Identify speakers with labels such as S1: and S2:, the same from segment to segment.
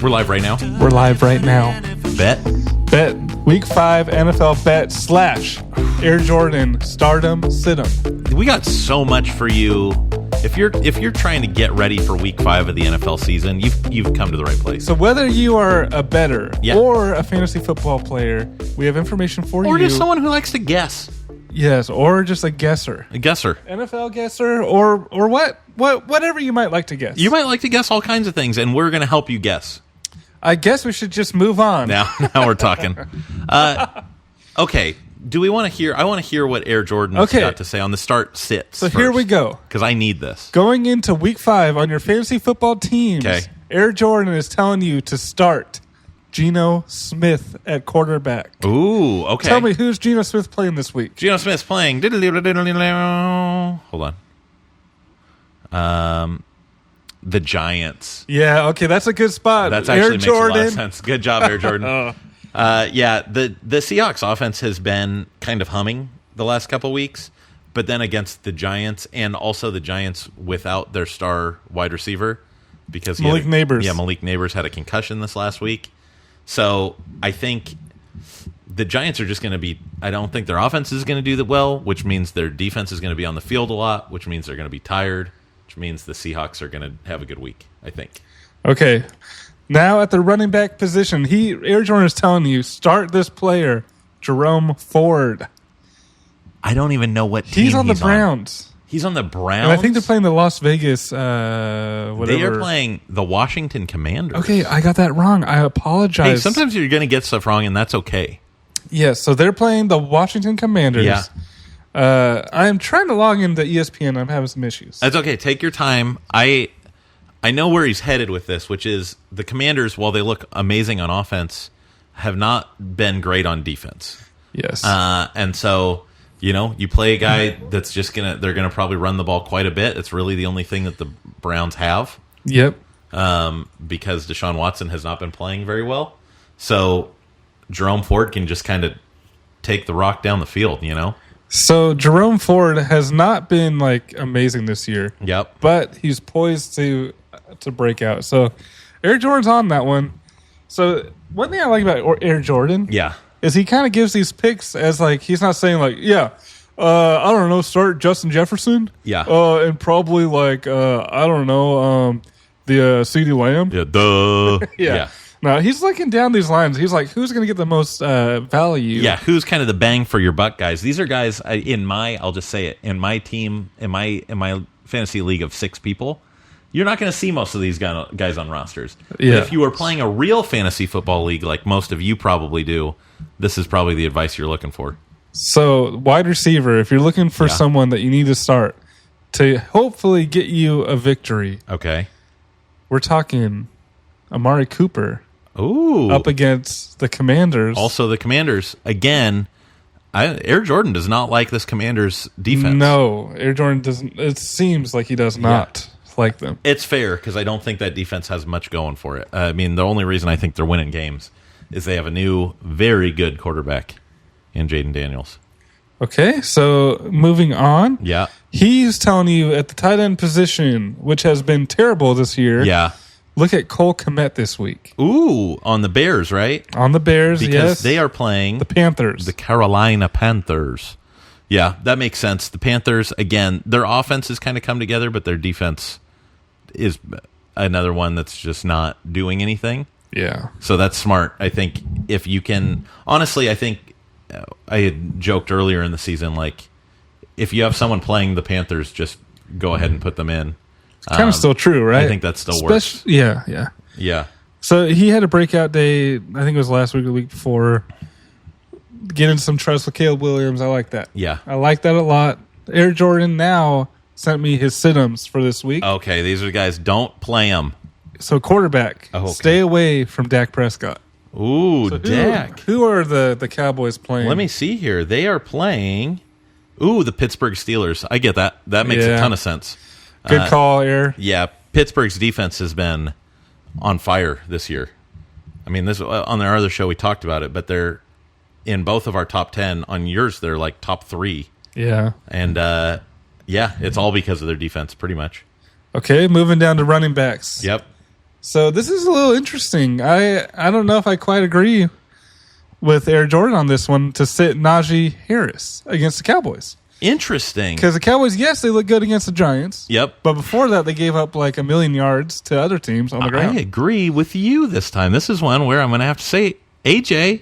S1: We're live right now.
S2: We're live right now.
S1: Bet.
S2: Week 5 NFL bet / Air Jordan stardom situm.
S1: We got so much for you. If you're trying to get ready for Week 5 of the NFL season, you've come to the right place.
S2: So whether you are a bettor or a fantasy football player, we have information for you.
S1: Or just someone who likes to guess.
S2: Yes, or just a guesser.
S1: A guesser.
S2: NFL guesser or whatever you might like to guess.
S1: You might like to guess all kinds of things, and we're going to help you guess.
S2: I guess we should just move on.
S1: Now we're talking. Okay. Do we want to hear? I want to hear what Air Jordan's got to say on the start sits.
S2: So here we go.
S1: Because I need this.
S2: Going into Week 5 on your fantasy football teams, Air Jordan is telling you to start Geno Smith at quarterback.
S1: Ooh, okay.
S2: Tell me, who's Geno Smith playing this week?
S1: Geno Smith's playing. Hold on. The Giants.
S2: Yeah, okay, that's a good spot.
S1: That's actually makes a lot of sense. Good job, Air Jordan. The Seahawks offense has been kind of humming the last couple weeks, but then against the Giants, and also the Giants without their star wide receiver, because
S2: Malik Neighbors.
S1: Yeah, Malik Neighbors had a concussion this last week. So I think the Giants are just going to be, I don't think their offense is going to do that well, which means their defense is going to be on the field a lot, which means they're going to be tired, which means the Seahawks are going to have a good week, I think.
S2: Okay. Now at the running back position, Air Jordan is telling you, start this player, Jerome Ford.
S1: I don't even know what team
S2: he's on. The Browns.
S1: He's on the Browns?
S2: And I think they're playing the Las Vegas, whatever.
S1: They are playing the Washington Commanders.
S2: Okay, I got that wrong. I apologize.
S1: Hey, sometimes you're going to get stuff wrong, and that's okay.
S2: Yes, so they're playing the Washington Commanders.
S1: Yeah.
S2: I'm trying to log into ESPN. I'm having some issues.
S1: That's okay. Take your time. I know where he's headed with this, which is the Commanders, while they look amazing on offense, have not been great on defense.
S2: Yes.
S1: And so, you play a guy that's just they're going to probably run the ball quite a bit. It's really the only thing that the Browns have.
S2: Yep.
S1: Because Deshaun Watson has not been playing very well. So Jerome Ford can just kind of take the rock down the field,
S2: So Jerome Ford has not been amazing this year.
S1: Yep.
S2: But he's poised to break out. So Air Jordan's on that one. So one thing I like about Air Jordan, is he kind of gives these picks as he's not saying I don't know, start Justin Jefferson, and probably I don't know, the CeeDee Lamb,
S1: yeah.
S2: No, he's looking down these lines. He's like, who's going to get the most value?
S1: Yeah, who's kind of the bang for your buck guys? These are guys I'll just say it, in my team, in my fantasy league of 6 people, you're not going to see most of these guys on rosters.
S2: Yeah.
S1: But if you are playing a real fantasy football league like most of you probably do, this is probably the advice you're looking for.
S2: So, wide receiver, if you're looking for someone that you need to start to hopefully get you a victory.
S1: Okay.
S2: We're talking Amari Cooper.
S1: Ooh.
S2: Up against the Commanders.
S1: Also the Commanders. Again, Air Jordan does not like this Commanders defense.
S2: No, Air Jordan doesn't. It seems like he does not like them.
S1: It's fair because I don't think that defense has much going for it. I mean, the only reason I think they're winning games is they have a new, very good quarterback in Jaden Daniels.
S2: Okay, so moving on.
S1: Yeah.
S2: He's telling you at the tight end position, which has been terrible this year.
S1: Yeah.
S2: Look at Cole Kmet this week.
S1: Ooh, on the Bears, right?
S2: On the Bears,
S1: because they are playing
S2: the Panthers.
S1: The Carolina Panthers. Yeah, that makes sense. The Panthers, again, their offense has kind of come together, but their defense is another one that's just not doing anything.
S2: Yeah.
S1: So that's smart. I think if you can... Honestly, I think I had joked earlier in the season, if you have someone playing the Panthers, just go ahead and put them in.
S2: It's kind of still true, right?
S1: I think that still works.
S2: Yeah. So he had a breakout day, I think it was last week or the week before. Getting some trust with Caleb Williams. I like that.
S1: Yeah.
S2: I like that a lot. Air Jordan now sent me his sit-ems for this week.
S1: Okay, these are the guys. Don't play them.
S2: So quarterback, stay away from Dak Prescott.
S1: Ooh, so Dak.
S2: Who are the Cowboys playing?
S1: Let me see here. They are playing, the Pittsburgh Steelers. I get that. That makes a ton of sense.
S2: Good call, Air.
S1: Yeah, Pittsburgh's defense has been on fire this year. I mean, this on our other show we talked about it, but they're in both of our top 10. On yours, they're top 3.
S2: Yeah.
S1: And, it's all because of their defense, pretty much.
S2: Okay, moving down to running backs.
S1: Yep.
S2: So this is a little interesting. I don't know if I quite agree with Air Jordan on this one to sit Najee Harris against the Cowboys.
S1: Interesting.
S2: Because the Cowboys, yes, they look good against the Giants.
S1: Yep.
S2: But before that, they gave up like 1,000,000 yards to other teams on the ground.
S1: I agree with you this time. This is one where I'm going to have to say, AJ.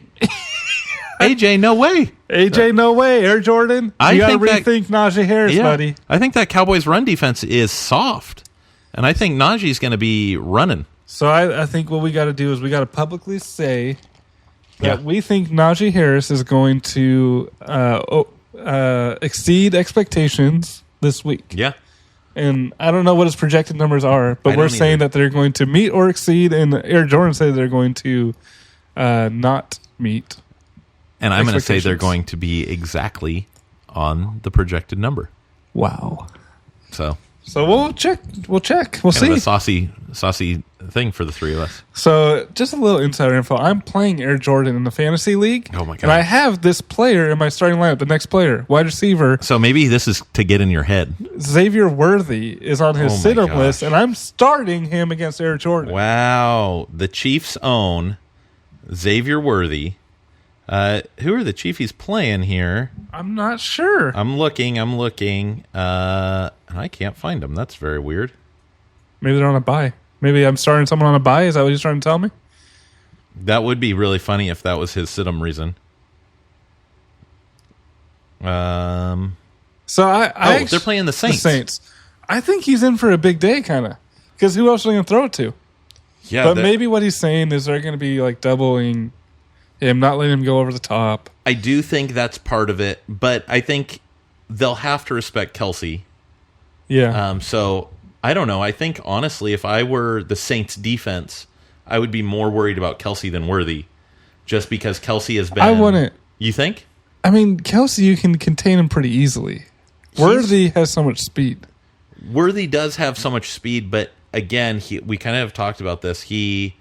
S1: AJ, no way.
S2: AJ, no way. Air Jordan, you got to rethink Najee Harris, buddy.
S1: I think that Cowboys run defense is soft. And I think Najee's going to be running.
S2: So I think what we got to do is we got to publicly say that we think Najee Harris is going to exceed expectations this week.
S1: Yeah.
S2: And I don't know what his projected numbers are, but we're saying that they're going to meet or exceed, and Air Jordan said they're going to not meet.
S1: And I'm going to say they're going to be exactly on the projected number.
S2: Wow.
S1: So
S2: we'll check. We'll see.
S1: A saucy thing for the three of us.
S2: So just a little insider info. I'm playing Air Jordan in the fantasy league.
S1: Oh my god!
S2: And I have this player in my starting lineup. The next player, wide receiver.
S1: So maybe this is to get in your head.
S2: Xavier Worthy is on his sit-up list, and I'm starting him against Air Jordan.
S1: Wow! The Chiefs own Xavier Worthy. Who are the Chiefs playing here?
S2: I'm not sure.
S1: I'm looking. And I can't find them. That's very weird.
S2: Maybe they're on a bye. Maybe I'm starting someone on a bye. Is that what you're trying to tell me?
S1: That would be really funny if that was his sit-em reason.
S2: So
S1: they're playing the Saints.
S2: The Saints. I think he's in for a big day, kind of. Because who else are they going to throw it to?
S1: Yeah,
S2: but maybe what he's saying is they're going to be like doubling him, not letting him go over the top.
S1: I do think that's part of it, but I think they'll have to respect Kelsey.
S2: Yeah.
S1: So I don't know. I think honestly, if I were the Saints defense, I would be more worried about Kelsey than Worthy, just because Kelsey has been.
S2: I wouldn't.
S1: You think?
S2: I mean, Kelsey, you can contain him pretty easily. Worthy has so much speed.
S1: Worthy does have so much speed, but again, we kind of have talked about this. He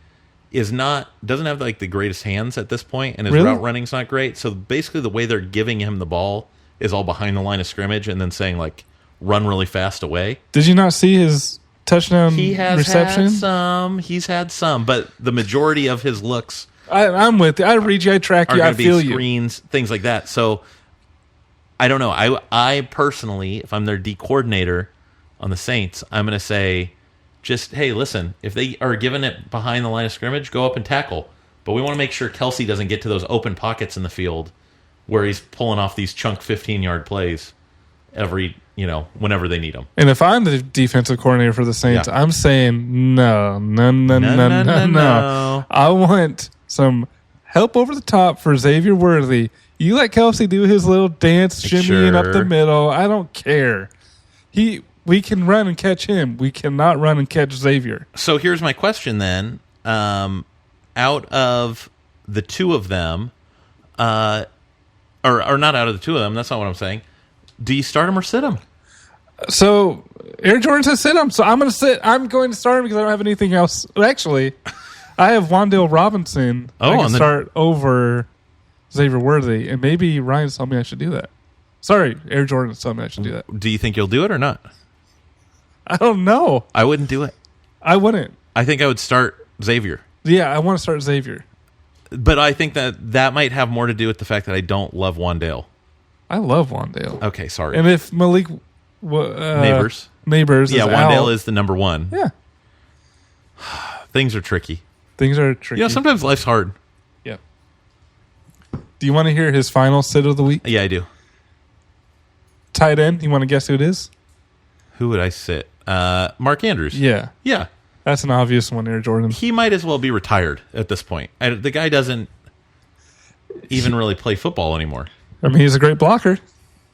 S1: doesn't have like the greatest hands at this point, and his route running's not great. So basically, the way they're giving him the ball is all behind the line of scrimmage, and then saying like, "Run really fast away."
S2: Did you not see his touchdown reception?
S1: He's had some, but the majority of his looks.
S2: I'm with you. I read you. I track you. I feel you.
S1: Screens, things like that. So I don't know. I personally, if I'm their D coordinator on the Saints, I'm going to say, just, hey, listen, if they are giving it behind the line of scrimmage, go up and tackle. But we want to make sure Kelsey doesn't get to those open pockets in the field where he's pulling off these chunk 15-yard plays whenever they need them.
S2: And if I'm the defensive coordinator for the Saints, I'm saying no. I want some help over the top for Xavier Worthy. You let Kelsey do his little dance, shimmying up the middle. I don't care. We can run and catch him. We cannot run and catch Xavier.
S1: So here's my question then. Out of the two of them, or not out of the two of them, that's not what I'm saying. Do you start him or sit him?
S2: So Air Jordan says sit him. So I'm going to sit. I'm going to start him because I don't have anything else. Actually, I have Wan'Dale Robinson. I can start over Xavier Worthy, and maybe Ryan's telling me I should do that. Sorry, Air Jordan's telling me I should do that.
S1: Do you think you'll do it or not?
S2: I don't know.
S1: I wouldn't do it.
S2: I wouldn't.
S1: I think I would start Xavier.
S2: Yeah, I want to start Xavier.
S1: But I think that might have more to do with the fact that I don't love Wan'Dale.
S2: I love Wan'Dale.
S1: Okay, sorry.
S2: And if Malik
S1: Neighbors
S2: is
S1: Wan'Dale
S2: out,
S1: is the number one.
S2: Yeah.
S1: Things are tricky.
S2: Sometimes
S1: life's hard.
S2: Yeah. Do you want to hear his final sit of the week?
S1: Yeah, I do.
S2: Tight end. You want to guess who it is?
S1: Who would I sit? Mark Andrews.
S2: Yeah.
S1: Yeah.
S2: That's an obvious one, Air Jordan.
S1: He might as well be retired at this point. The guy doesn't even really play football anymore.
S2: I mean, he's a great blocker.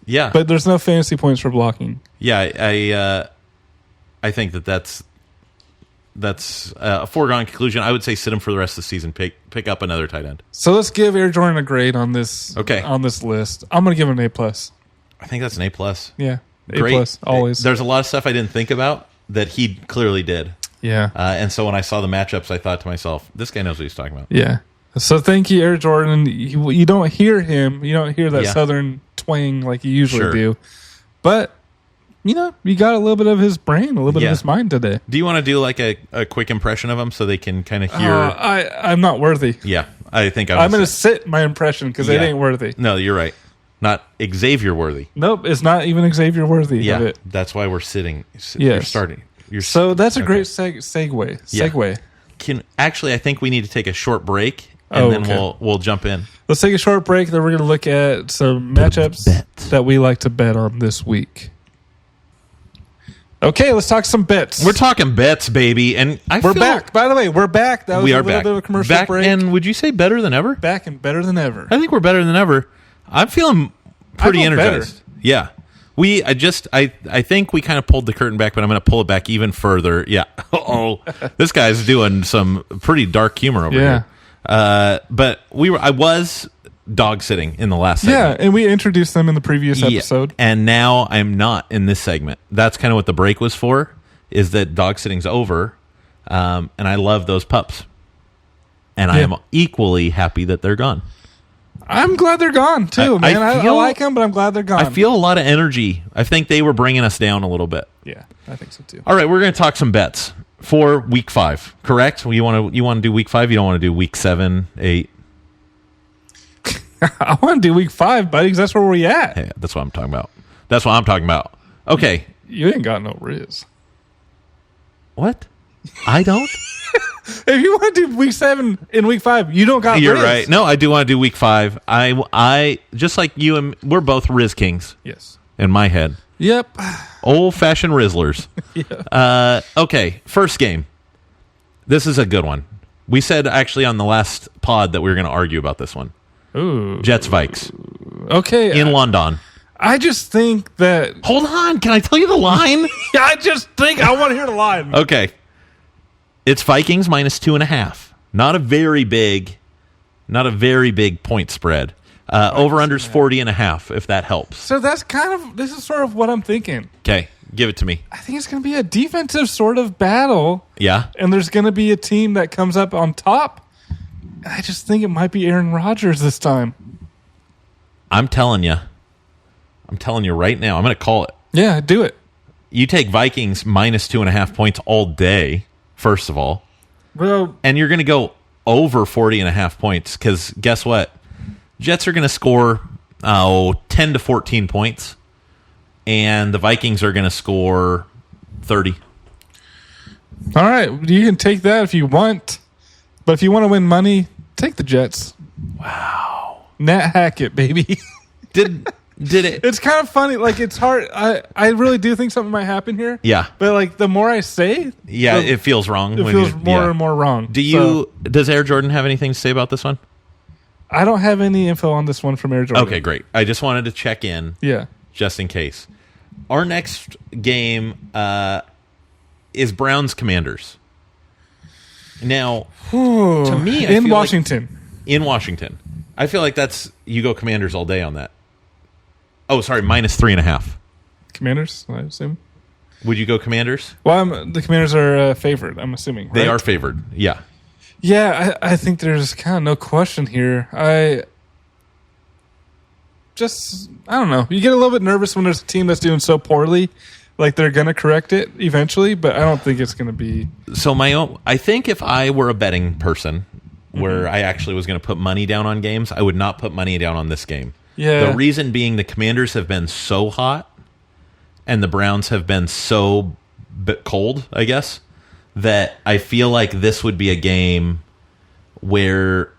S1: Yeah.
S2: But there's no fantasy points for blocking.
S1: Yeah, I think that's a foregone conclusion. I would say sit him for the rest of the season. Pick up another tight end.
S2: So let's give Air Jordan a grade on this.
S1: Okay.
S2: On this list, I'm going to give him an A+.
S1: I think that's an A+.
S2: Yeah, A+, always.
S1: There's a lot of stuff I didn't think about that he clearly did.
S2: Yeah.
S1: And so when I saw the matchups, I thought to myself, this guy knows what he's talking about.
S2: Yeah. So thank you, Air Jordan. You don't hear him. You don't hear that Southern twang like you usually do. But you got a little bit of his brain, a little bit of his mind today.
S1: Do you want to do like a quick impression of him so they can kind of hear?
S2: I'm not worthy.
S1: Yeah, I think
S2: I'm going to sit my impression because it ain't worthy.
S1: No, you're right. Not Xavier worthy.
S2: Nope, it's not even Xavier worthy.
S1: Yeah,
S2: of it.
S1: That's why we're sitting.
S2: Yes.
S1: You're starting.
S2: So that's a great segue.
S1: Yeah. I think we need to take a short break, and then we'll jump in.
S2: Let's take a short break. Then we're going to look at some matchups that we like to bet on this week. Okay, let's talk some bets.
S1: We're talking bets, baby, and
S2: we're back. By the way, we're back. That was a little bit of a commercial break.
S1: And would you say better than ever?
S2: Back and better than ever.
S1: I think we're better than ever. I'm feeling pretty energized. Better. Yeah. I think we kind of pulled the curtain back, but I'm going to pull it back even further. Yeah. This guy's doing some pretty dark humor over here. But I was dog sitting in the last segment.
S2: Yeah, and we introduced them in the previous episode.
S1: And now I'm not in this segment. That's kind of what the break was for, is that dog sitting's over. And I love those pups. And I am equally happy that they're gone.
S2: I'm glad they're gone, too, man. I like them, but I'm glad they're gone.
S1: I feel a lot of energy. I think they were bringing us down a little bit.
S2: Yeah, I think so, too.
S1: All right, we're going to talk some bets for Week 5, correct? You want to do Week 5? You don't want to do Week 7, 8?
S2: I want to do Week 5, buddy, because that's where we at.
S1: Yeah, that's what I'm talking about. Okay.
S2: You ain't got no Riz.
S1: What? I don't?
S2: If you want to do Week 7 in Week 5, you don't got
S1: You're
S2: Riz.
S1: right. No, I do want to do Week 5. I just like you and we're both Riz Kings.
S2: Yes.
S1: In my head.
S2: Yep.
S1: Old-fashioned Rizzlers.
S2: Yeah.
S1: Okay, first game. This is a good one. We said actually on the last pod that we were going to argue about this one.
S2: Ooh.
S1: Jets Vikes.
S2: Okay.
S1: In London.
S2: I just think that...
S1: Hold on. Can I tell you the line?
S2: Yeah, I just think I want to hear the line.
S1: Okay. It's Vikings minus 2.5. Not a very big point spread. Over-under's 40.5, if that helps.
S2: So that's this is sort of what I'm thinking.
S1: Okay. Give it to me.
S2: I think it's going to be a defensive sort of battle.
S1: Yeah.
S2: And there's going to be a team that comes up on top. I just think it might be Aaron Rodgers this time.
S1: I'm telling you right now. I'm going to call it.
S2: Yeah, do it.
S1: You take Vikings minus 2.5 points all day, first of all.
S2: Bro.
S1: And you're going to go over 40.5 points because guess what? Jets are going to score 10 to 14 points, and the Vikings are going to score 30.
S2: All right. You can take that if you want. But if you want to win money, take the Jets.
S1: Wow.
S2: Nat Hackett, baby.
S1: Did it?
S2: It's kind of funny. Like, it's hard. I really do think something might happen here.
S1: Yeah.
S2: But, like, the more I say...
S1: Yeah, it feels wrong.
S2: It feels more and more wrong.
S1: Does Air Jordan have anything to say about this one?
S2: I don't have any info on this one from Air Jordan.
S1: Okay, great. I just wanted to check in.
S2: Yeah.
S1: Just in case. Our next game is Browns-Commanders. Now, to me,
S2: in Washington.
S1: In Washington. I feel like you go Commanders all day on that. Oh, sorry, minus 3.5.
S2: Commanders, I assume.
S1: Would you go Commanders?
S2: Well, the Commanders are favored, I'm assuming, right?
S1: They are favored, yeah.
S2: Yeah, I think there's kind of no question here. I don't know. You get a little bit nervous when there's a team that's doing so poorly. Like, they're going to correct it eventually, but I don't think it's going to be...
S1: So I think if I were a betting person where I actually was going to put money down on games, I would not put money down on this game.
S2: Yeah.
S1: The reason being the Commanders have been so hot and the Browns have been so cold, I guess, that I feel like this would be a game where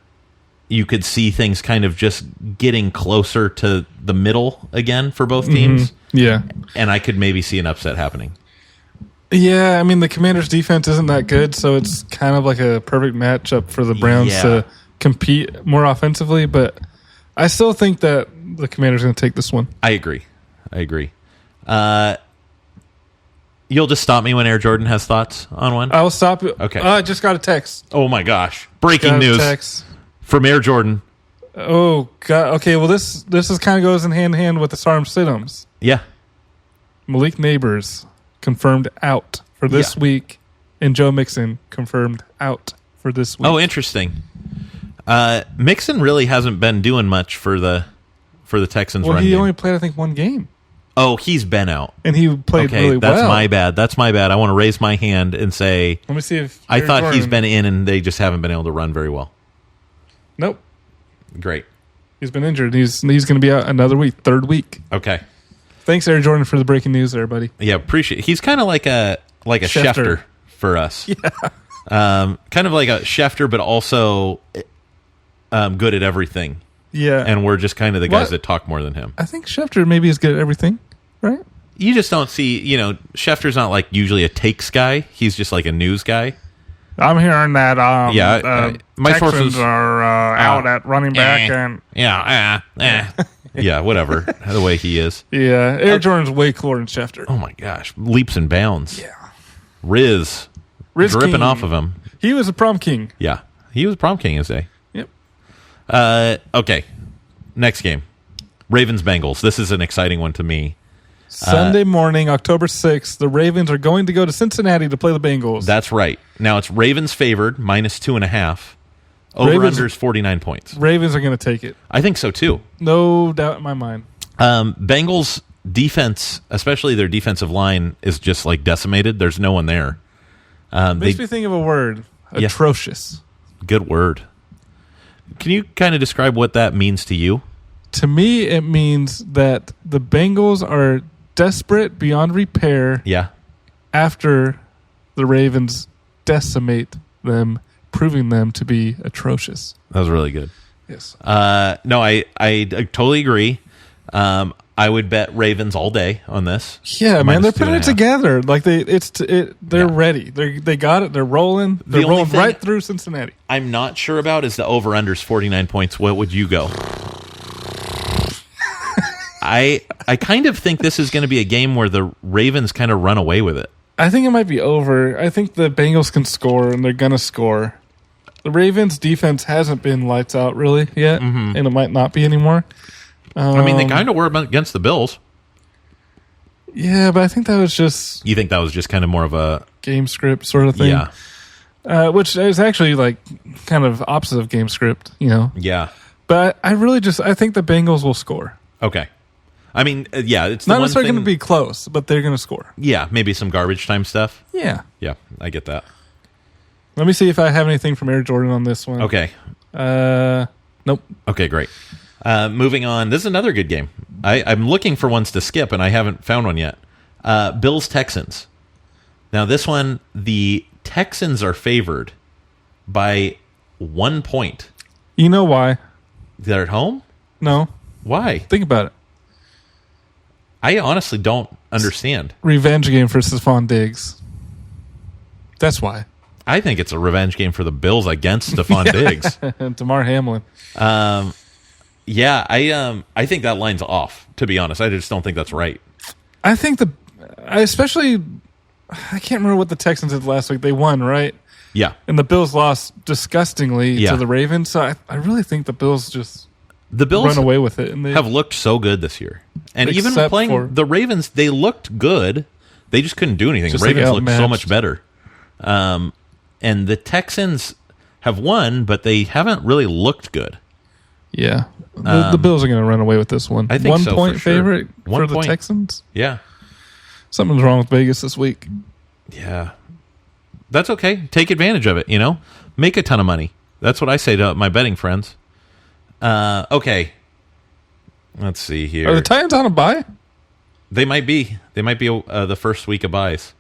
S1: you could see things kind of just getting closer to the middle again for both teams.
S2: Yeah.
S1: And I could maybe see an upset happening.
S2: Yeah, I mean, the Commanders' defense isn't that good, so it's kind of like a perfect matchup for the Browns to compete more offensively, but I still think that the Commanders are going to take this one.
S1: I agree. You'll just stop me when Air Jordan has thoughts on one?
S2: I'll stop you.
S1: Okay.
S2: I just got a text.
S1: Oh, my gosh. Breaking news.
S2: Text.
S1: From Air Jordan.
S2: Oh, God. Okay, well, this is kind of goes in hand-in-hand with the Sarm Siddums.
S1: Yeah.
S2: Malik Neighbors confirmed out for this week, and Joe Mixon confirmed out for this week.
S1: Oh, interesting. Mixon really hasn't been doing much for the Texans.
S2: Well,
S1: run
S2: he
S1: game.
S2: only played, I think, one game.
S1: Oh, he's been out.
S2: And he played really well.
S1: That's my bad. That's my bad. I want to raise my hand and say,
S2: let me see if
S1: I thought he's been in and they just haven't been able to run very well.
S2: Nope.
S1: Great.
S2: He's been injured. He's going to be out another week, third week.
S1: Okay.
S2: Thanks, Air Jordan, for the breaking news there, buddy.
S1: Yeah, appreciate it. He's kind of like a Schefter for us.
S2: Yeah.
S1: Kind of like a Schefter, but also good at everything.
S2: Yeah.
S1: And we're just kind of the guys that talk more than him.
S2: I think Schefter maybe is good at everything, right?
S1: You just don't see, Schefter's not like usually a takes guy. He's just like a news guy.
S2: I'm hearing that
S1: my
S2: Texans
S1: sources
S2: are out at running back.
S1: Yeah, whatever. The way he is.
S2: Yeah, Air Jordan's way cooler than Schefter.
S1: Oh, my gosh. Leaps and bounds.
S2: Yeah.
S1: Riz dripping
S2: king.
S1: off of him.
S2: He was a prom king.
S1: Yeah, he was a prom king his day.
S2: Yep.
S1: Okay, next game. Ravens-Bengals. This is an exciting one to me.
S2: Sunday morning, October 6th, the Ravens are going to go to Cincinnati to play the Bengals.
S1: That's right. Now, it's Ravens favored, -2.5. Over-under is 49 points.
S2: Ravens are going to take it.
S1: I think so, too.
S2: No doubt in my mind.
S1: Bengals defense, especially their defensive line, is just like decimated. There's no one there.
S2: Makes me think of a word. Atrocious.
S1: Good word. Can you kind of describe what that means to you?
S2: To me, it means that the Bengals are desperate beyond repair.
S1: Yeah.
S2: After the Ravens decimate them, proving them to be atrocious.
S1: That was really good.
S2: Yes.
S1: No, I totally agree. I would bet Ravens all day on this.
S2: Yeah, man, they're putting it together. Like they're ready. They got it. They're rolling. They're rolling right through Cincinnati.
S1: I'm not sure about is the over/unders 49 points. What would you go? I kind of think this is going to be a game where the Ravens kind of run away with it.
S2: I think it might be over. I think the Bengals can score, and they're going to score. The Ravens' defense hasn't been lights out really yet, and it might not be anymore.
S1: I mean, they kind of were against the Bills.
S2: Yeah, but I think that was just...
S1: You think that was just kind of more of a...
S2: game script sort of thing?
S1: Yeah.
S2: Which is actually like kind of opposite of game script,
S1: Yeah.
S2: But I think the Bengals will score.
S1: Okay. I mean, it's
S2: not necessarily going to be close, but they're going to score.
S1: Yeah, maybe some garbage time stuff.
S2: Yeah.
S1: Yeah, I get that.
S2: Let me see if I have anything from Air Jordan on this one.
S1: Okay.
S2: Nope.
S1: Okay, great. Moving on. This is another good game. I'm looking for ones to skip, and I haven't found one yet. Bills-Texans. Now, this one, the Texans are favored by 1 point.
S2: You know why?
S1: They're at home?
S2: No.
S1: Why?
S2: Think about it.
S1: I honestly don't understand.
S2: Revenge game for Stephon Diggs. That's why.
S1: I think it's a revenge game for the Bills against Stephon Diggs.
S2: And Damar Hamlin.
S1: Yeah, I think that line's off, to be honest. I just don't think that's right.
S2: I think I can't remember what the Texans did last week. They won, right?
S1: Yeah.
S2: And the Bills lost disgustingly to the Ravens. So I really think the Bills run away with it. And they
S1: have looked so good this year. And even playing the Ravens, they looked good. They just couldn't do anything. The Ravens looked so much better. And the Texans have won, but they haven't really looked good.
S2: Yeah. The Bills are going to run away with this one.
S1: I think
S2: 1
S1: so,
S2: point
S1: for sure.
S2: favorite for the Texans?
S1: Yeah.
S2: Something's wrong with Vegas this week.
S1: Yeah. That's okay. Take advantage of it, Make a ton of money. That's what I say to my betting friends. Okay. Let's see here.
S2: Are the Titans on a bye?
S1: They might be. They might be the first week of buys.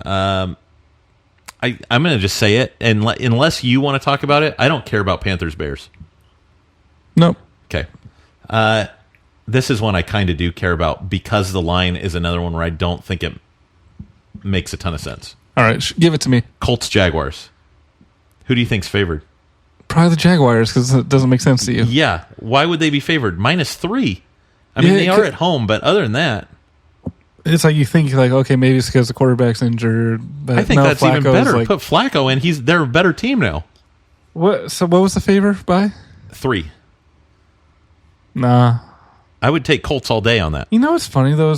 S1: I'm going to just say it. And unless you want to talk about it, I don't care about Panthers-Bears.
S2: Nope.
S1: Okay. This is one I kind of do care about because the line is another one where I don't think it makes a ton of sense.
S2: All right. Give it to me.
S1: Colts-Jaguars. Who do you think's favored?
S2: Probably the Jaguars because it doesn't make sense to you.
S1: Yeah. Why would they be favored? -3. I mean, they are at home, but other than that...
S2: It's like you think, okay, maybe it's because the quarterback's injured. But
S1: I think that's even better. Put Flacco in. They're a better team now.
S2: So what was the favor by?
S1: 3.
S2: Nah.
S1: I would take Colts all day on that.
S2: You know what's funny, though?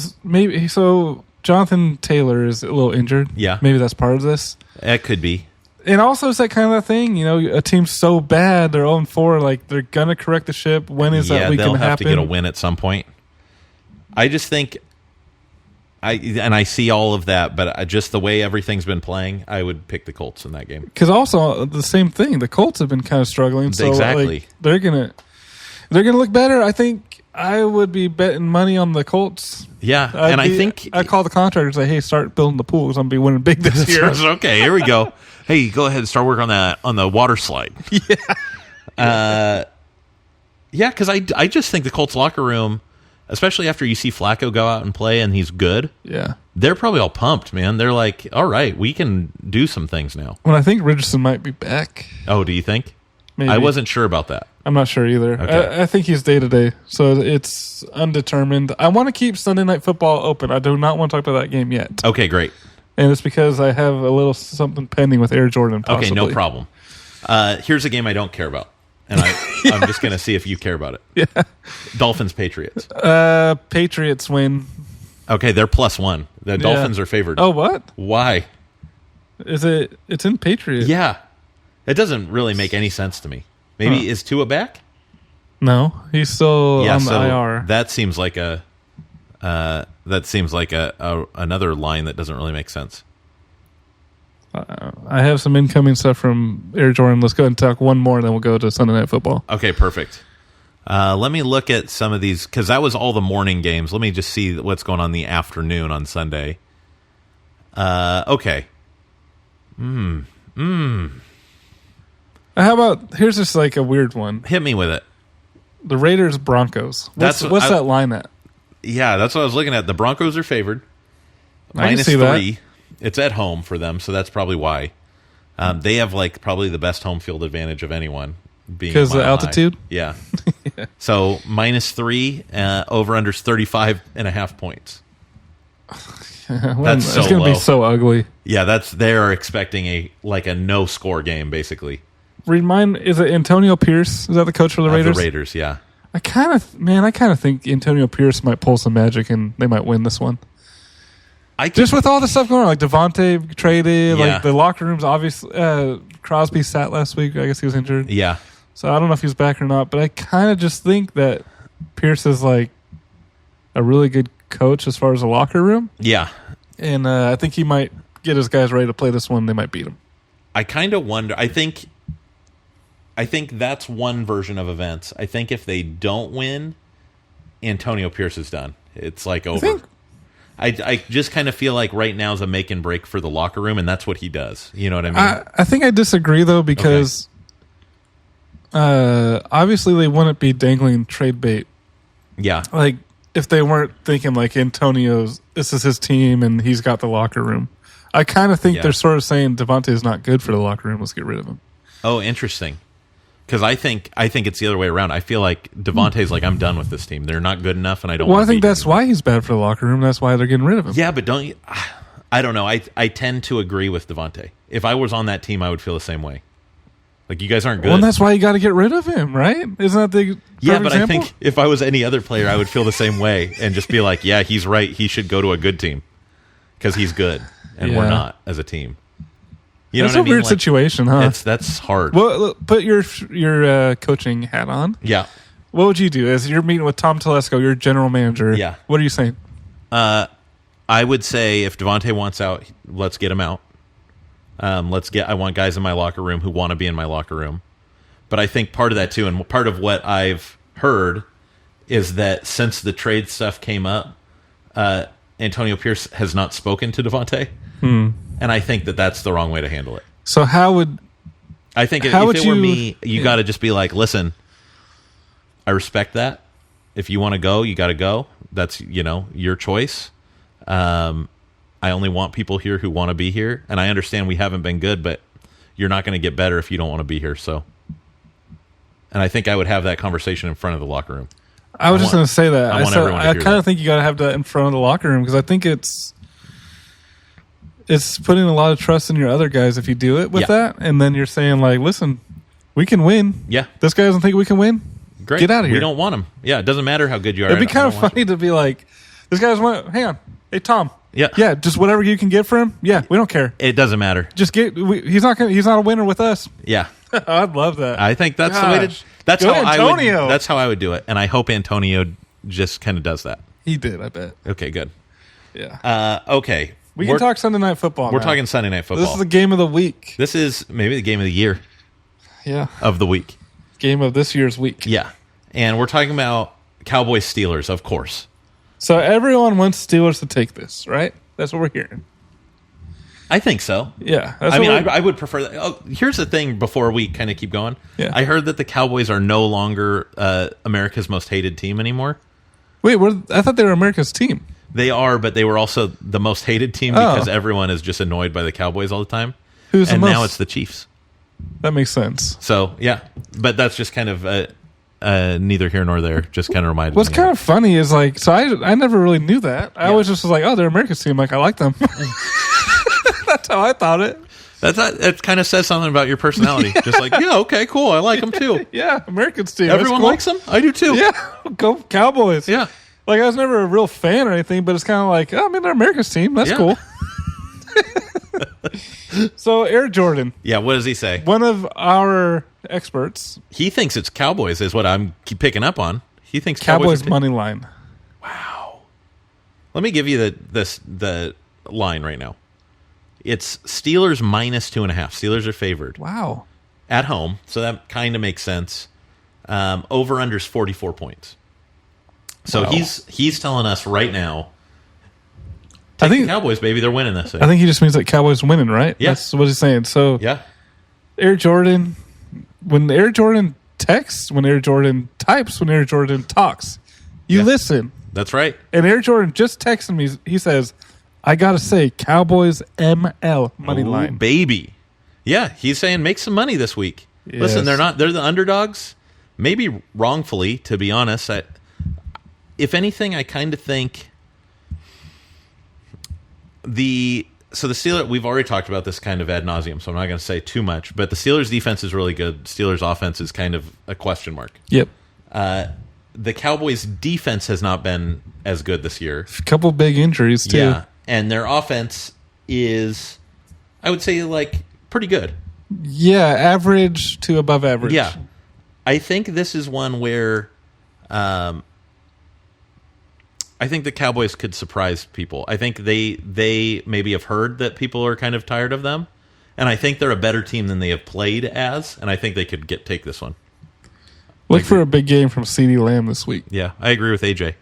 S2: So Jonathan Taylor is a little injured.
S1: Yeah.
S2: Maybe that's part of this.
S1: It could be.
S2: And also, it's that kind of thing, a team's so bad, they're 0-4, they're going to correct the ship. When is that week going to happen?
S1: They'll have to get a win at some point. I just think I see all of that, but just the way everything's been playing, I would pick the Colts in that game.
S2: Because also the same thing, the Colts have been kind of struggling. So
S1: exactly,
S2: they're gonna look better. I think I would be betting money on the Colts.
S1: Yeah, I
S2: call the contractors and say, hey, start building the pool because I'm gonna be winning big this year.
S1: Okay, here we go. Hey, go ahead and start work on that on the water slide.
S2: Yeah,
S1: yeah, because I just think the Colts locker room, especially after you see Flacco go out and play and he's good, they're probably all pumped, man. They're like, all right, we can do some things now.
S2: Well, I think Richardson might be back.
S1: Oh, do you think?
S2: Maybe.
S1: I wasn't sure about that.
S2: I'm not sure either.
S1: Okay.
S2: I think he's day-to-day, so it's undetermined. I want to keep Sunday Night Football open. I do not want to talk about that game yet.
S1: Okay, great.
S2: And it's because I have a little something pending with Air Jordan, possibly.
S1: Okay, no problem. Here's a game I don't care about, and I'm just going to see if you care about it.
S2: Yeah.
S1: Dolphins-Patriots.
S2: Patriots win.
S1: Okay, they're +1. The Dolphins are favored.
S2: Oh, what?
S1: Why?
S2: Is it? It's in Patriots.
S1: Yeah. It doesn't really make any sense to me. Maybe is Tua back?
S2: No, he's still on the IR.
S1: That seems like another line that doesn't really make sense.
S2: I have some incoming stuff from Air Jordan. Let's go ahead and talk one more, and then we'll go to Sunday Night Football.
S1: Okay, perfect. Let me look at some of these, because that was all the morning games. Let me just see what's going on in the afternoon on Sunday. Okay.
S2: How about, here's just like a weird one.
S1: Hit me with it.
S2: The Raiders Broncos. What's that line at?
S1: Yeah, that's what I was looking at. The Broncos are favored. -3. That. It's at home for them, so that's probably why. They have like probably the best home field advantage of anyone.
S2: Because of the altitude?
S1: Yeah. Yeah. So -3, over-under's 35.5 points. That's so
S2: it's going to be so ugly.
S1: Yeah, they're expecting a no-score game, basically.
S2: Is it Antonio Pierce? Is that the coach for the Raiders?
S1: The Raiders, yeah.
S2: I kind of think Antonio Pierce might pull some magic and they might win this one. Just with all the stuff going on, like Devontae traded, like the locker rooms, obviously. Crosby sat last week. I guess he was injured.
S1: Yeah.
S2: So I don't know if he's back or not, but I kind of just think that Pierce is like a really good coach as far as the locker room.
S1: Yeah.
S2: And I think he might get his guys ready to play this one. They might beat him.
S1: I kind of wonder. I think that's one version of events. I think if they don't win, Antonio Pierce is done. It's like over. I just kind of feel like right now is a make and break for the locker room, and that's what he does. You know what I mean?
S2: I think I disagree, though, because obviously they wouldn't be dangling trade bait.
S1: Yeah.
S2: Like, if they weren't thinking, like, this is his team, and he's got the locker room. I kind of think they're sort of saying Devontae is not good for the locker room. Let's get rid of him.
S1: Oh, interesting. Because I think it's the other way around. I feel like Devontae's like, I'm done with this team. They're not good enough, and I don't.
S2: Well, I think that's why he's bad for the locker room. That's why they're getting rid of him.
S1: Yeah, but don't you? I don't know. I tend to agree with Devontae. If I was on that team, I would feel the same way. Like, you guys aren't good.
S2: Well, and that's why you got to get rid of him, right? Isn't that the
S1: but
S2: example?
S1: I think if I was any other player, I would feel the same way and just be like, yeah, he's right. He should go to a good team because he's good, and we're not as a team. You know
S2: that's
S1: what I mean?
S2: A weird situation, huh?
S1: That's hard.
S2: Well, put your coaching hat on.
S1: Yeah.
S2: What would you do as you're meeting with Tom Telesco, your general manager?
S1: Yeah.
S2: What are you saying?
S1: I would say if Devontae wants out, let's get him out. I want guys in my locker room who want to be in my locker room. But I think part of that too, and part of what I've heard, is that since the trade stuff came up, Antonio Pierce has not spoken to Devontae. And I think that's the wrong way to handle it.
S2: So if
S1: it were me, you got to just be like, listen, I respect that. If you want to go, you got to go. That's, your choice. I only want people here who want to be here. And I understand we haven't been good, but you're not going to get better if you don't want to be here. So, and I think I would have that conversation in front of the locker room.
S2: I was just going to say that.
S1: I
S2: kind of think you got to have that in front of the locker room because I think it's putting a lot of trust in your other guys if you do it with that. And then you're saying, like, listen, we can win.
S1: Yeah.
S2: This guy doesn't think we can win.
S1: Great.
S2: Get out of here.
S1: We don't want him. Yeah, it doesn't matter how good you are.
S2: It'd be kind of funny to be like, this guy's hang on. Hey, Tom.
S1: Yeah.
S2: Yeah, just whatever you can get for him. Yeah, we don't care.
S1: It doesn't matter.
S2: Just he's not a winner with us.
S1: Yeah.
S2: I'd love that.
S1: I think that's the way to. That's how I would do it. And I hope Antonio just kind of does that.
S2: He did, I bet.
S1: Okay, good.
S2: Yeah.
S1: Okay.
S2: We can talk Sunday Night Football.
S1: We're talking Sunday Night Football.
S2: This is the game of the week.
S1: This is maybe the game of the year.
S2: Yeah.
S1: Of the week.
S2: Game of this year's week.
S1: Yeah. And we're talking about Cowboys Steelers, of course.
S2: So everyone wants Steelers to take this, right? That's what we're hearing.
S1: I think so.
S2: Yeah.
S1: I would prefer that. Oh, here's the thing before we kind of keep going.
S2: Yeah.
S1: I heard that the Cowboys are no longer America's most hated team anymore.
S2: Wait, I thought they were America's team.
S1: They are, but they were also the most hated team because everyone is just annoyed by the Cowboys all the time.
S2: Who's the most?
S1: And now it's the Chiefs.
S2: That makes sense.
S1: So, yeah. But that's just kind of neither here nor there. Just kind of reminded me.
S2: What's kind of funny is like, so I never really knew that. I always just was like, oh, they're America's team. Like, I like them. That's how I thought it.
S1: It kind of says something about your personality. Just like, yeah, okay, cool. I like them too.
S2: Yeah, Americans team.
S1: Everyone likes them? I do too.
S2: Yeah, go Cowboys.
S1: Yeah.
S2: Like, I was never a real fan or anything, but it's kind of like, oh, I mean, they're America's team. That's cool. So, Air Jordan.
S1: Yeah, what does he say?
S2: One of our experts.
S1: He thinks it's Cowboys is what I'm picking up on. He thinks
S2: Cowboys money line.
S1: Wow. Let me give you the line right now. It's Steelers minus 2.5. Steelers are favored.
S2: Wow.
S1: At home, so that kind of makes sense. Over-under's 44 points. So he's telling us right now, I think the Cowboys, baby, they're winning this thing.
S2: I think he just means that Cowboys winning, right?
S1: Yeah.
S2: That's what he's saying. So
S1: yeah.
S2: Air Jordan, when Air Jordan texts, when Air Jordan types, when Air Jordan talks, you listen.
S1: That's right.
S2: And Air Jordan just texted me. He says, I got to say, Cowboys ML money line.
S1: Baby. Yeah, he's saying make some money this week. Yes. Listen, they're the underdogs. Maybe wrongfully, to be honest. If anything, I kind of think the Steelers, we've already talked about this kind of ad nauseum, so I'm not going to say too much, but the Steelers defense is really good. Steelers offense is kind of a question mark.
S2: Yep.
S1: The Cowboys defense has not been as good this year.
S2: A couple big injuries too.
S1: Yeah. And their offense is, I would say, like, pretty good.
S2: Yeah, average to above average.
S1: Yeah. I think this is one where I think the Cowboys could surprise people. I think they maybe have heard that people are kind of tired of them, and I think they're a better team than they have played as, and I think they could take this one.
S2: Look for a big game from CeeDee Lamb this week.
S1: Yeah, I agree with AJ.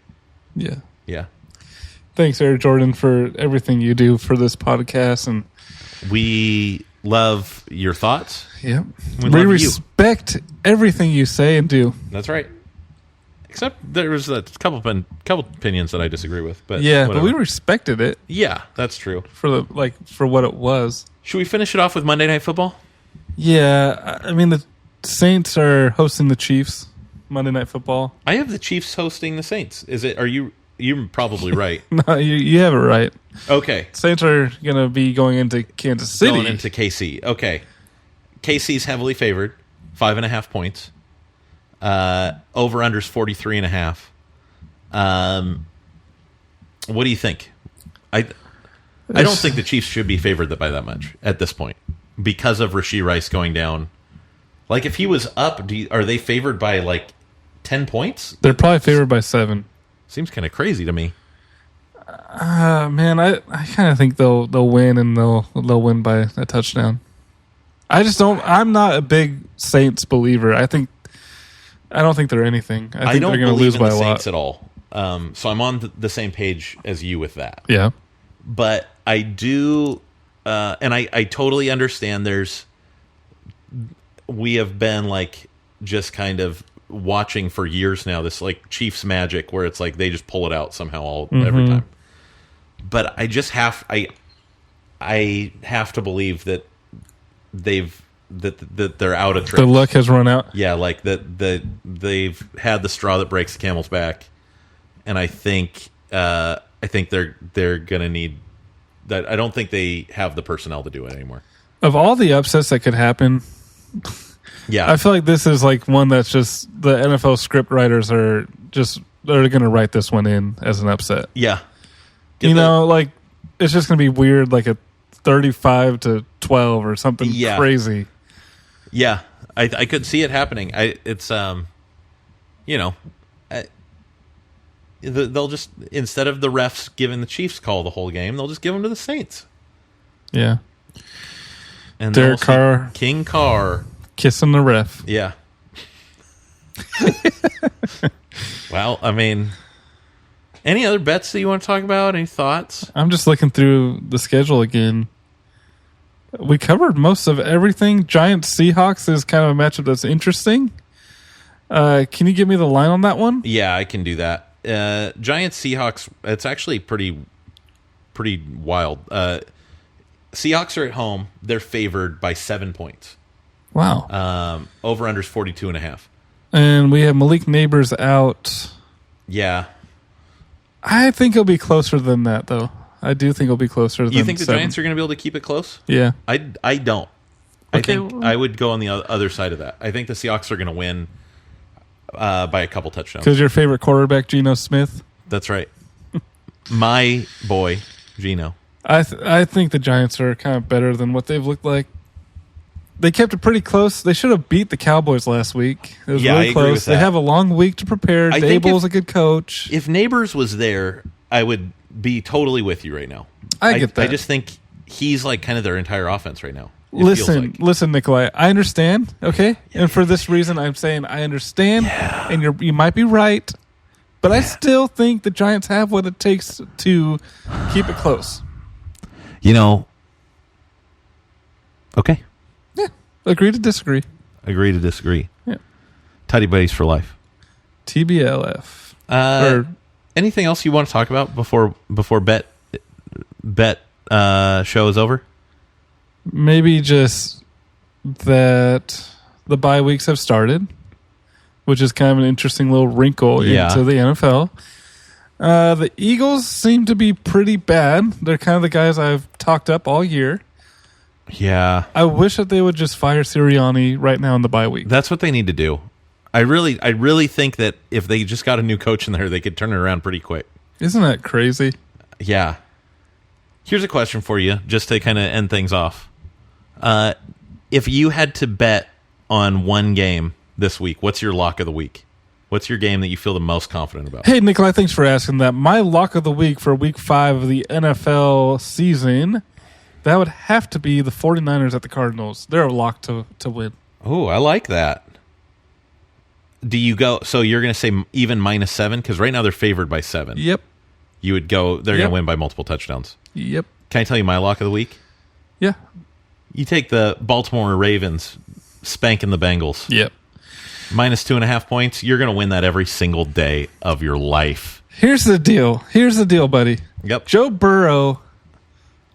S2: Yeah.
S1: Yeah.
S2: Thanks, Air Jordan, for everything you do for this podcast, and we
S1: love your thoughts.
S2: Yep. We respect everything you say and do.
S1: That's right. Except there was a couple opinions that I disagree with, but
S2: yeah,
S1: whatever.
S2: But we respected it.
S1: Yeah, that's true.
S2: For what it was.
S1: Should we finish it off with Monday Night Football?
S2: Yeah, I mean the Saints are hosting the Chiefs Monday Night Football.
S1: I have the Chiefs hosting the Saints. You're probably right.
S2: No, you have it right.
S1: Okay.
S2: Saints are going to be going into Kansas City.
S1: Going into KC. Okay. KC's heavily favored, 5.5 points. Over-under's 43.5. What do you think? I don't think the Chiefs should be favored by that much at this point because of Rashee Rice going down. Like, if he was up, are they favored by, like, 10 points?
S2: They're probably favored by 7.
S1: Seems kind of crazy to me.
S2: Man, I kind of think they'll win, and they'll win by a touchdown. I just don't. I'm not a big Saints believer. I don't think they're anything. I think they're going to lose by a lot.
S1: Saints at all. So I'm on the same page as you with that.
S2: Yeah,
S1: but I do, and I totally understand. We have been like just kind of watching for years now this like Chiefs magic where it's like they just pull it out somehow every time. But I just I have to believe that that they're out of tricks.
S2: The luck has run out.
S1: Yeah, like they've had the straw that breaks the camel's back, and I think they're gonna need that. I don't think they have the personnel to do it anymore.
S2: Of all the upsets that could happen.
S1: Yeah,
S2: I feel like this is like one that's just the NFL script writers they're going to write this one in as an upset.
S1: Yeah,
S2: like it's just going to be weird, like a 35-12 or something crazy.
S1: Yeah, I could see it happening. they'll just, instead of the refs giving the Chiefs call the whole game, they'll just give them to the Saints.
S2: Yeah.
S1: And
S2: Derek Carr.
S1: King Carr.
S2: Kissing the ref.
S1: Yeah. Well, I mean, any other bets that you want to talk about? Any thoughts?
S2: I'm just looking through the schedule again. We covered most of everything. Giants Seahawks is kind of a matchup that's interesting. Can you give me the line on that one?
S1: Yeah, I can do that. Giants Seahawks, it's actually pretty wild. Seahawks are at home. They're favored by 7 points.
S2: Wow.
S1: Over unders 42.5.
S2: And we have Malik Neighbors out.
S1: Yeah.
S2: I think it'll be closer than that, though. I do think it'll be closer than
S1: You think the
S2: 7.
S1: Giants are going to be able to keep it close?
S2: Yeah.
S1: I don't.
S2: Okay,
S1: I think I would go on the other side of that. I think the Seahawks are going to win by a couple touchdowns.
S2: Because your favorite quarterback, Geno Smith?
S1: That's right. My boy, Geno.
S2: I think the Giants are kind of better than what they've looked like. They kept it pretty close. They should have beat the Cowboys last week. It was really close.
S1: With that.
S2: They have a long week to prepare. Dable's a good coach.
S1: If Neighbors was there, I would be totally with you right now.
S2: I get that.
S1: I just think he's like kind of their entire offense right now.
S2: Listen, Nikolai. I understand. Okay, and for this reason, I'm saying I understand, and you might be right, but I still think the Giants have what it takes to keep it close.
S1: Okay.
S2: Yeah, agree to disagree.
S1: Agree to disagree.
S2: Yeah.
S1: Tuddy Buddies for life.
S2: TBLF.
S1: Anything else you want to talk about before bet show is over?
S2: Maybe just that the bye weeks have started, which is kind of an interesting little wrinkle into the NFL. The Eagles seem to be pretty bad. They're kind of the guys I've talked up all year.
S1: Yeah.
S2: I wish that they would just fire Sirianni right now in the bye week.
S1: That's what they need to do. I really think that if they just got a new coach in there, they could turn it around pretty quick.
S2: Isn't that crazy?
S1: Yeah. Here's a question for you, just to kind of end things off. If you had to bet on one game this week, what's your lock of the week? What's your game that you feel the most confident about?
S2: Hey, Nikolai, thanks for asking that. My lock of the week for week 5 of the NFL season, that would have to be the 49ers at the Cardinals. They're a lock to win.
S1: Oh, I like that. Do you go, so you're going to say even -7? Because right now they're favored by 7.
S2: Yep.
S1: You would go, they're going to win by multiple touchdowns.
S2: Yep.
S1: Can I tell you my lock of the week?
S2: Yeah.
S1: You take the Baltimore Ravens spanking the Bengals.
S2: Yep.
S1: -2.5 points. You're going to win that every single day of your life.
S2: Here's the deal, buddy.
S1: Yep.
S2: Joe Burrow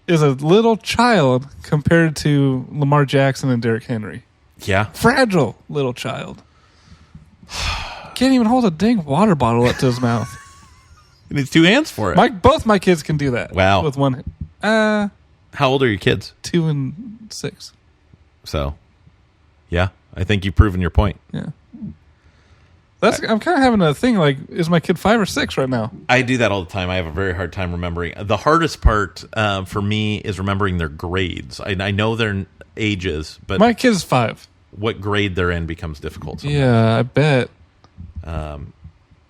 S2: is a little child compared to Lamar Jackson and Derrick Henry.
S1: Yeah.
S2: Fragile little child. Can't even hold a dang water bottle up to his mouth.
S1: He needs 2 hands for it.
S2: Both my kids can do that.
S1: Wow.
S2: With one.
S1: How old are your kids?
S2: 2 and 6.
S1: So, yeah, I think you've proven your point.
S2: Yeah. I'm kind of having a thing like, is my kid 5 or 6 right now?
S1: I do that all the time. I have a very hard time remembering. The hardest part for me is remembering their grades. I know their ages, but
S2: my kid is 5.
S1: What grade they're in becomes difficult sometimes.
S2: Yeah, I bet.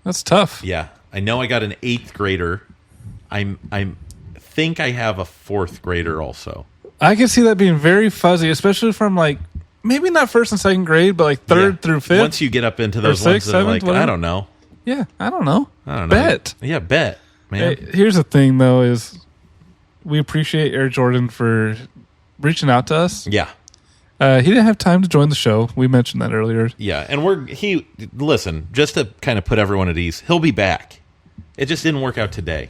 S2: That's tough.
S1: Yeah. I know I got an 8th grader. I think I have a 4th grader also.
S2: I can see that being very fuzzy, especially from like, maybe not 1st and 2nd grade, but like 3rd through 5th.
S1: Once you get up into those ones that are like, whatever. I don't know.
S2: Yeah, I don't know.
S1: Bet. Yeah, bet, man.
S2: Hey, here's the thing, though, is we appreciate Air Jordan for reaching out to us.
S1: Yeah.
S2: He didn't have time to join the show. We mentioned that earlier.
S1: Yeah, and listen, just to kind of put everyone at ease, he'll be back. It just didn't work out today.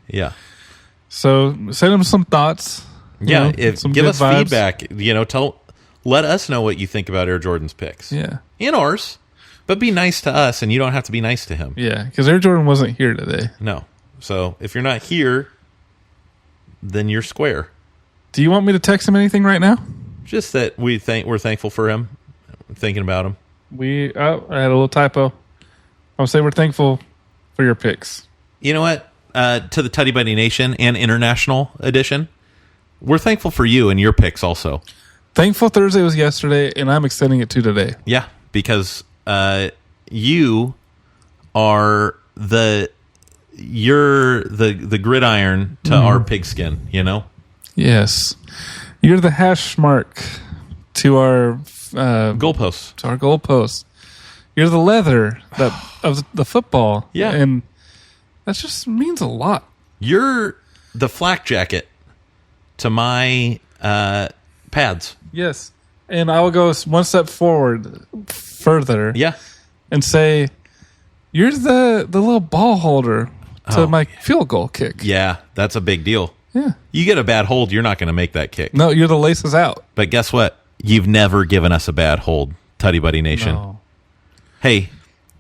S2: Yeah. So send him some thoughts.
S1: Yeah, give us feedback. Let us know what you think about Air Jordan's picks.
S2: Yeah.
S1: And ours. But be nice to us, and you don't have to be nice to him.
S2: Yeah, because Air Jordan wasn't here today.
S1: No. So if you're not here, then you're square.
S2: Do you want me to text him anything right now?
S1: Just that we're thankful for him. Thinking about him.
S2: I had a little typo. I'll say we're thankful for your picks.
S1: You know what? To the Tuddy Buddy Nation and International Edition, we're thankful for you and your picks also.
S2: Thankful Thursday was yesterday, and I'm extending it to today.
S1: Yeah, because you are you're the gridiron to our pigskin, you know?
S2: Yes. You're the hash mark to our
S1: goalposts.
S2: To our goalposts. You're the leather of the football.
S1: Yeah.
S2: And that just means a lot.
S1: You're the flak jacket to my pads.
S2: Yes. And I will go one step further.
S1: Yeah.
S2: And say, you're the little ball holder to my field goal kick.
S1: Yeah, that's a big deal.
S2: Yeah.
S1: You get a bad hold, you're not going to make that kick.
S2: No, you're the laces out.
S1: But guess what? You've never given us a bad hold, Tuddy Buddy Nation.
S2: No.
S1: Hey,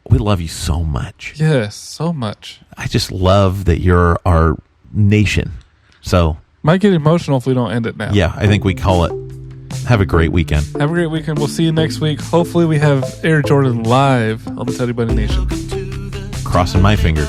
S1: we love you so much.
S2: Yes, so much.
S1: I just love that you're our nation. So
S2: might get emotional if we don't end it now.
S1: Yeah, I think we call it. Have a great weekend.
S2: Have a great weekend. We'll see you next week. Hopefully we have Air Jordan live on the Tuddy Buddy Nation.
S1: Crossing my fingers.